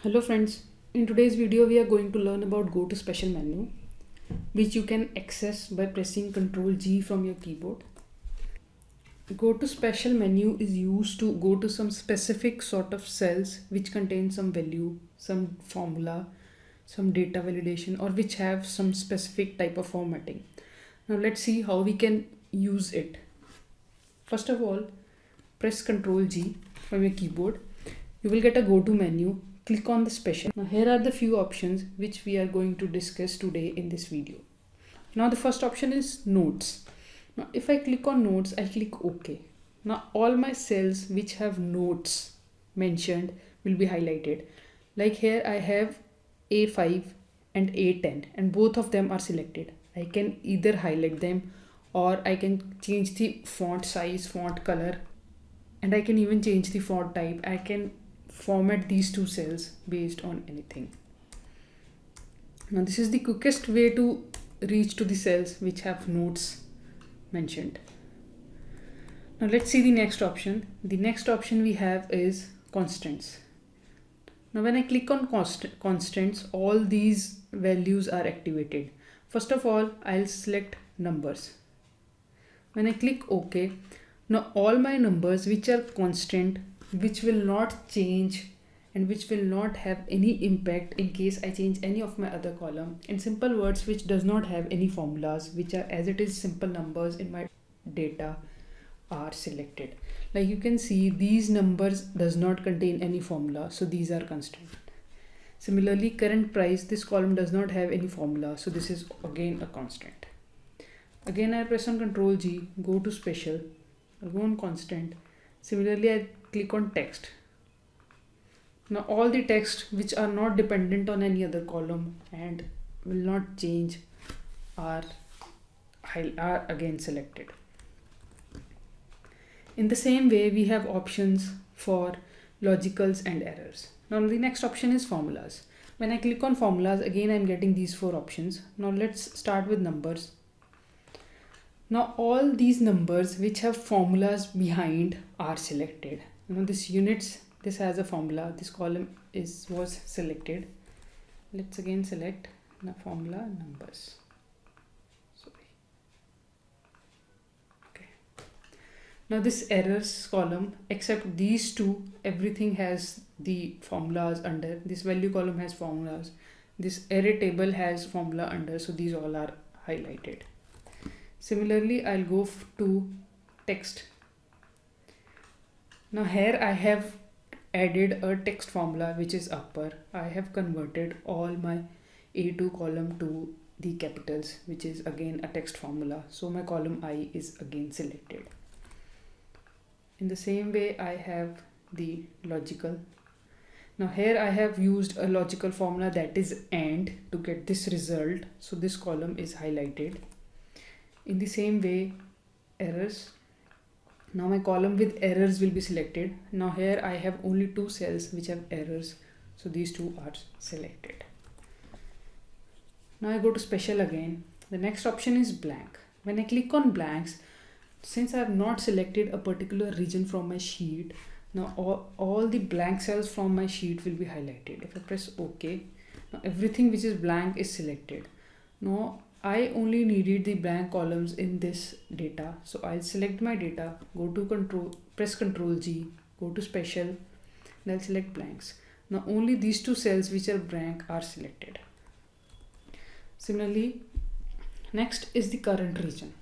Hello friends, in today's video we are going to learn about go to special menu, which you can access by pressing Ctrl G from your keyboard. Go to special menu is used to go to some specific sort of cells which contain some value, some formula, some data validation, or which have some specific type of formatting. Now let's see how we can use it. First of all, press Ctrl G from your keyboard. You will get a go to menu. Click on the special. Now here are the few options which we are going to discuss today in this video. Now the first option is notes. Now if I click on notes, I click OK. Now all my cells which have notes mentioned will be highlighted. Like here I have A5 and A10 and both of them are selected. I can either highlight them or I can change the font size, font color, and I can even change the font type. I can format these two cells based on anything. Now this is the quickest way to reach to the cells which have notes mentioned. Now let's see the next option. The next option we have is constants. Now when I click on constants, all these values are activated. First of all, I'll select numbers. When I click OK, now all my numbers which are constant, which will not change and which will not have any impact in case I change any of my other column. In simple words, which does not have any formulas, which are as it is simple numbers in my data are selected. Like you can see, these numbers does not contain any formula, so these are constant. Similarly, current price, this column does not have any formula, so this is again a constant. Again I press on Ctrl G, go to special, I'll go on constant. Similarly, I click on text. Now all the text which are not dependent on any other column and will not change are again selected. In the same way, we have options for logicals and errors. Now the next option is formulas. When I click on formulas, again I'm getting these four options. Now let's start with numbers. Now all these numbers which have formulas behind are selected. This units, this has a formula, this column was selected. Let's again select the formula numbers. Sorry. Okay. Now this errors column, except these two, everything has the formulas under. This value column has formulas. This array table has formula under, so these all are highlighted. Similarly, I'll go to text. Now here I have added a text formula which is upper. I have converted all my A2 column to the capitals, which is again a text formula. So my column I is again selected. In the same way, I have the logical. Now here I have used a logical formula that is AND to get this result. So this column is highlighted. In the same way, errors. Now my column with errors will be selected. Now here I have only two cells which have errors, so these two are selected. Now I go to special again. The next option is blank. When I click on blanks, since I have not selected a particular region from my sheet, now all the blank cells from my sheet will be highlighted. If I press OK, now everything which is blank is selected. Now I only needed the blank columns in this data, so I'll select my data, go to press Ctrl G, go to special, and I'll select blanks. Now only these two cells which are blank are selected. Similarly, next is the current region.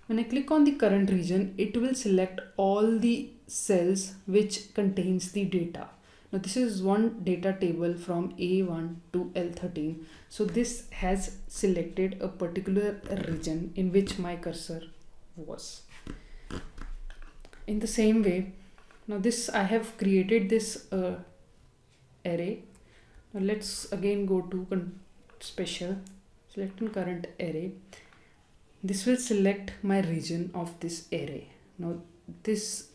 When I click on the current region, it will select all the cells which contains the data. Now this is one data table from A1 to L13. So this has selected a particular region in which my cursor was. In the same way, now this I have created this array. Now let's again go to special, select in current array. This will select my region of this array. Now this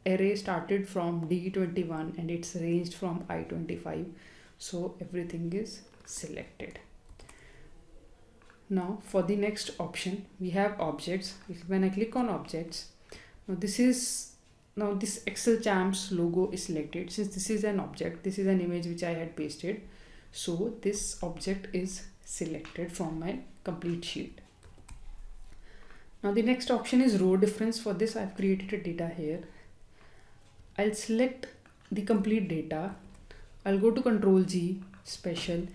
array started from D21 and it's ranged from I25, so everything is selected. Now for the next option, we have objects. When I click on objects, now this is Now this Excel Champs logo is selected. Since this is an object, this is an image which I had pasted, so this object is selected from my complete sheet. Now the next option is row difference. For this I've created a data here. I'll select the complete data. I'll go to Control G, Special,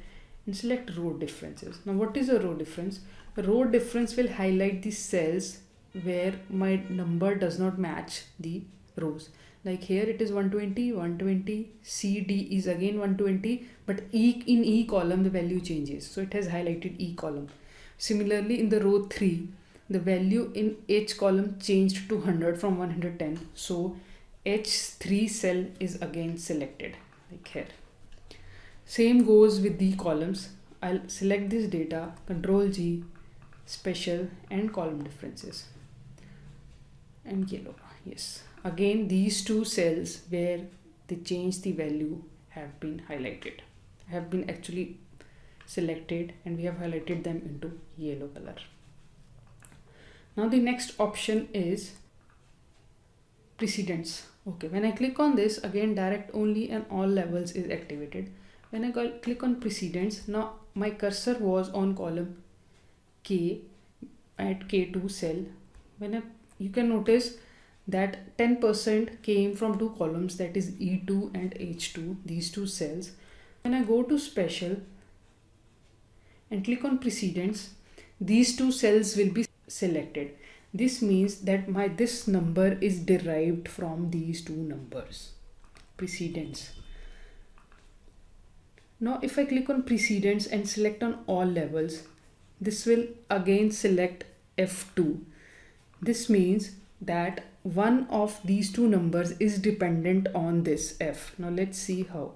and select row differences. Now what is a row difference? A row difference will highlight the cells where my number does not match the rows. Like here it is 120, 120, C, D is again 120, but in E column the value changes. So it has highlighted E column. Similarly in the row 3, the value in H column changed to 100 from 110. So H3 cell is again selected, like here. Same goes with the columns. I'll select this data, Control G, Special, and column differences, and yellow. Yes, again these two cells where they change the value have been highlighted, have been actually selected, and we have highlighted them into yellow color. Now the next option is precedence. Okay, when I click on this, again direct only and all levels is activated. When I click on precedence, now my cursor was on column K at K2 cell. You can notice that 10% came from two columns, that is E2 and H2, these two cells. When I go to Special and click on precedence, these two cells will be selected. This means that this number is derived from these two numbers, precedence. Now if I click on precedence and select on all levels, this will again select F2. This means that one of these two numbers is dependent on this F. Now let's see how.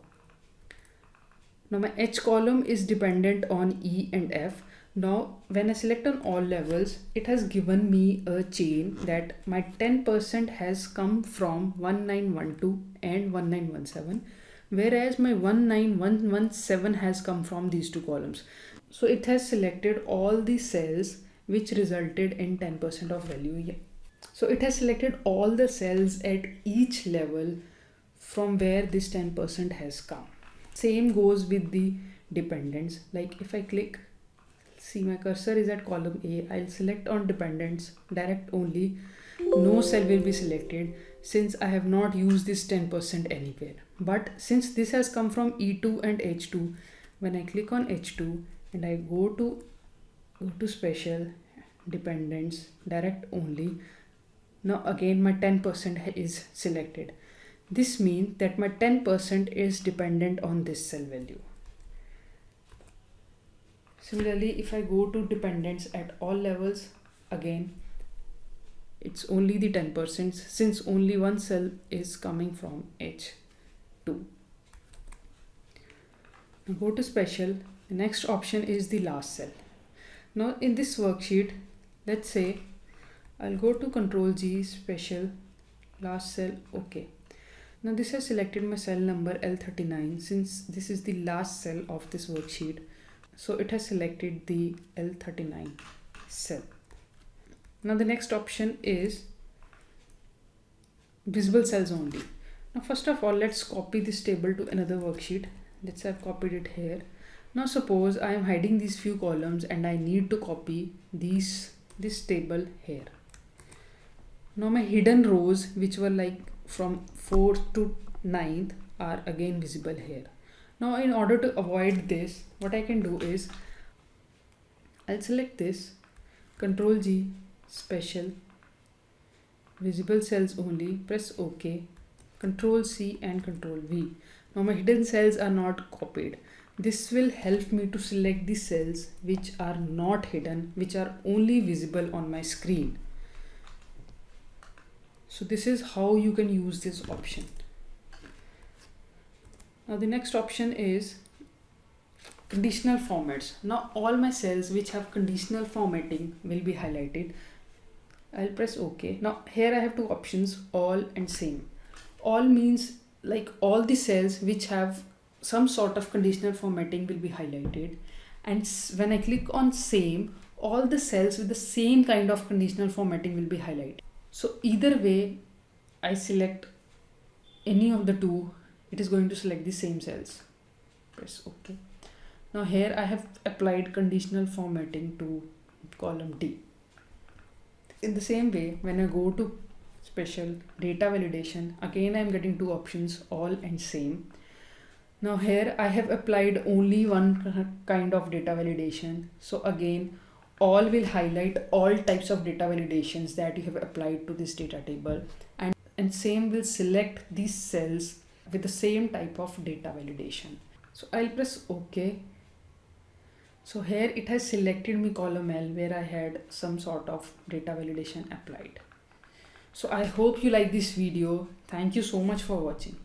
Now my H column is dependent on E and F. Now when I select on all levels, it has given me a chain that my 10% has come from 1912 and 1917, whereas my 19117 has come from these two columns. So it has selected all the cells which resulted in 10% of value. So it has selected all the cells at each level from where this 10% has come. Same goes with the dependents. Like if I click, see my cursor is at column A, I'll select on dependents, direct only, no cell will be selected since I have not used this 10% anywhere. But since this has come from E2 and H2, when I click on H2 and I go to Special, dependents, direct only, now again my 10% is selected. This means that my 10% is dependent on this cell value. Similarly, if I go to dependents at all levels, again it's only the 10% since only one cell is coming from H2. Now go to Special. The next option is the last cell. Now in this worksheet, let's say I'll go to Control G, Special, last cell, OK. Now this has selected my cell number L39 since this is the last cell of this worksheet. So it has selected the L39 cell. Now the next option is visible cells only. Now first of all, let's copy this table to another worksheet. Let's say I've copied it here. Now suppose I am hiding these few columns and I need to copy this table here. Now my hidden rows, which were like from 4th to 9th, are again visible here. Now in order to avoid this, what I can do is I'll select this, Control G, Special, visible cells only, press OK, Control C and Control V. Now my hidden cells are not copied. This will help me to select the cells which are not hidden, which are only visible on my screen. So this is how you can use this option. Now the next option is conditional formats. Now all my cells which have conditional formatting will be highlighted. I'll press OK. Now here I have two options, all and same. All means like all the cells which have some sort of conditional formatting will be highlighted, and when I click on same, all the cells with the same kind of conditional formatting will be highlighted. So either way, I select any of the two, it is going to select the same cells. Press OK. Now here I have applied conditional formatting to column D. In the same way, when I go to special data validation, again I am getting two options, all and same. Now here I have applied only one kind of data validation. So again, all will highlight all types of data validations that you have applied to this data table, and same will select these cells with the same type of data validation. So I'll press OK. So here it has selected me column L where I had some sort of data validation applied. So I hope you like this video. Thank you so much for watching.